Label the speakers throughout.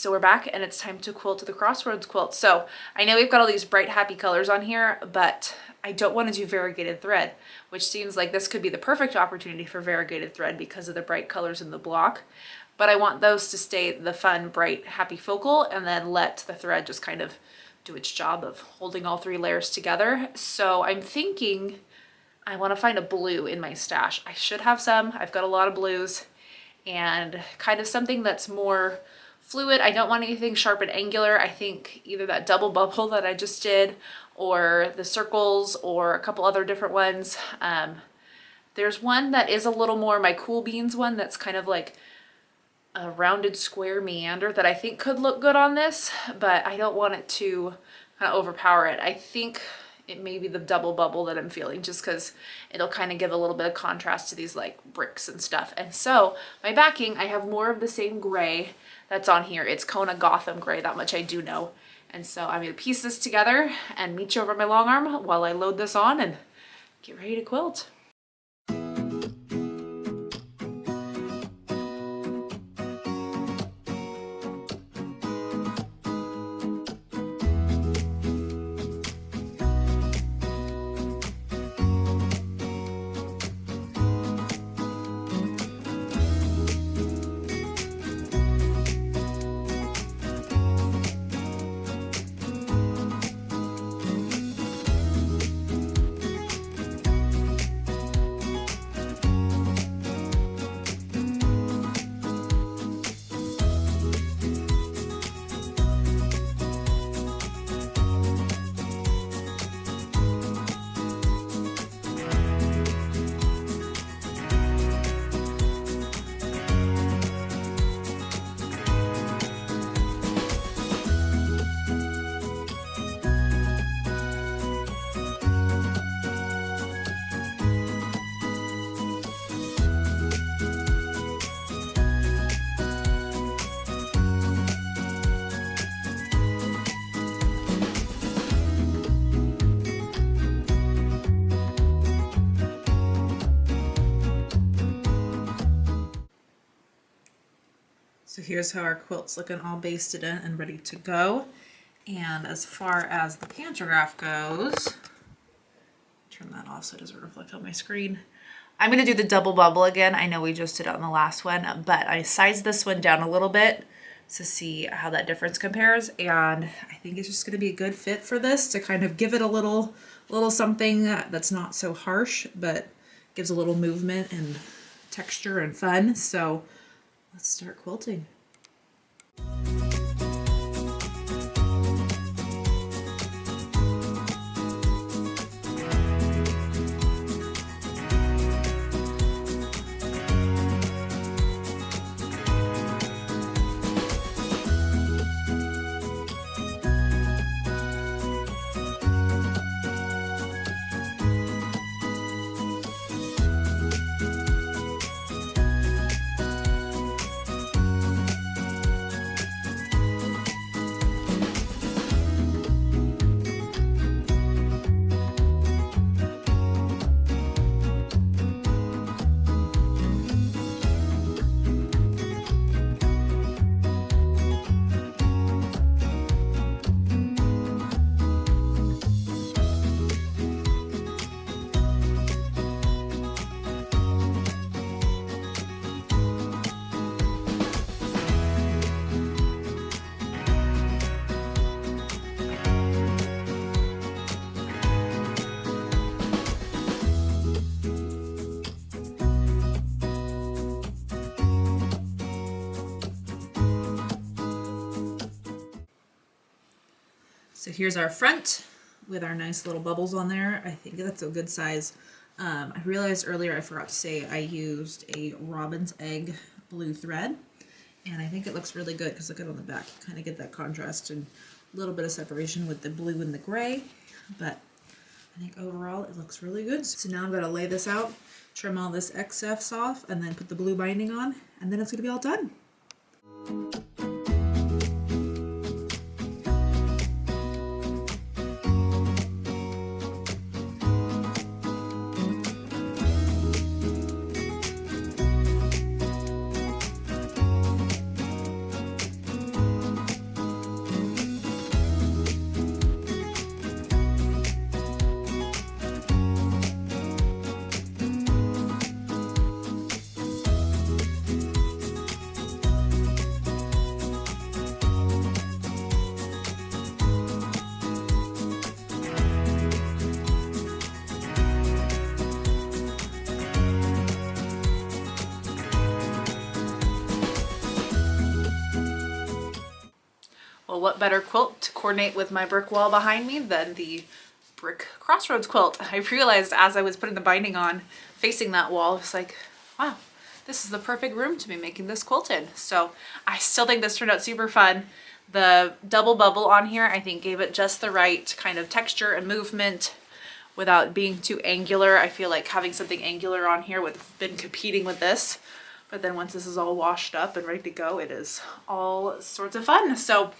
Speaker 1: So we're back and it's time to quilt the Crossroads quilt. So I know we've got all these bright happy colors on here, but I don't want to do variegated thread, which seems like this could be the perfect opportunity for variegated thread because of the bright colors in the block. But I want those to stay the fun, bright, happy focal, and then let the thread just kind of do its job of holding all three layers together. So I'm thinking I want to find a blue in my stash. I should have some. I've got a lot of blues and kind of something that's more fluid. I don't want anything sharp and angular. I think either that double bubble that I just did or the circles or a couple other different ones. There's one that is a little more my Cool Beans one that's kind of like a rounded square meander that I think could look good on this, but I don't want it to kind of overpower it. I think it may be the double bubble that I'm feeling just because it'll kind of give a little bit of contrast to these like bricks and stuff. And so my backing, I have more of the same gray that's on here. It's Kona Gotham gray, that much I do know. And so I'm gonna piece this together and meet you over my long arm while I load this on and get ready to quilt. So here's how our quilt's looking all basted in and ready to go. And as far as the pantograph goes, turn that off so it doesn't reflect on my screen. I'm gonna do the double bubble again. I know we just did it on the last one, but I sized this one down a little bit to see how that difference compares. And I think it's just gonna be a good fit for this to kind of give it a little something that's not so harsh, but gives a little movement and texture and fun. So let's start quilting. So here's our front with our nice little bubbles on there. I think that's a good size. I realized earlier I forgot to say I used a robin's egg blue thread, and I think it looks really good because look at it on the back. You kind of get that contrast and a little bit of separation with the blue and the gray, but I think overall it looks really good. So now I'm going to lay this out, trim all this excess off, and then put the blue binding on, and then it's going to be all done. Well, what better quilt to coordinate with my brick wall behind me than the brick Crossroads quilt? I realized as I was putting the binding on facing that wall, it's like, wow, this is the perfect room to be making this quilt in. So I still think this turned out super fun. The double bubble on here, I think, gave it just the right kind of texture and movement without being too angular. I feel like having something angular on here would have been competing with this. But then once this is all washed up and ready to go, it is all sorts of fun. So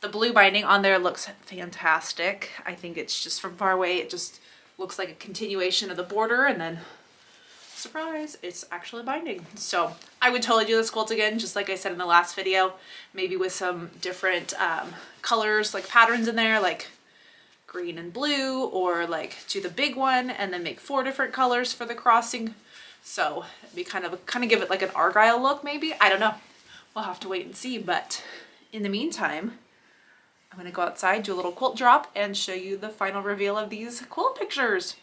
Speaker 1: the blue binding on there looks fantastic. I think it's just from far away, it just looks like a continuation of the border, and then surprise, it's actually binding. So I would totally do this quilt again, just like I said in the last video, maybe with some different colors, like patterns in there, like green and blue, or like do the big one and then make 4 different colors for the crossing. So it'd be kind of give it like an Argyle look maybe. I don't know. We'll have to wait and see. But in the meantime, I'm gonna go outside, do a little quilt drop, and show you the final reveal of these quilt pictures.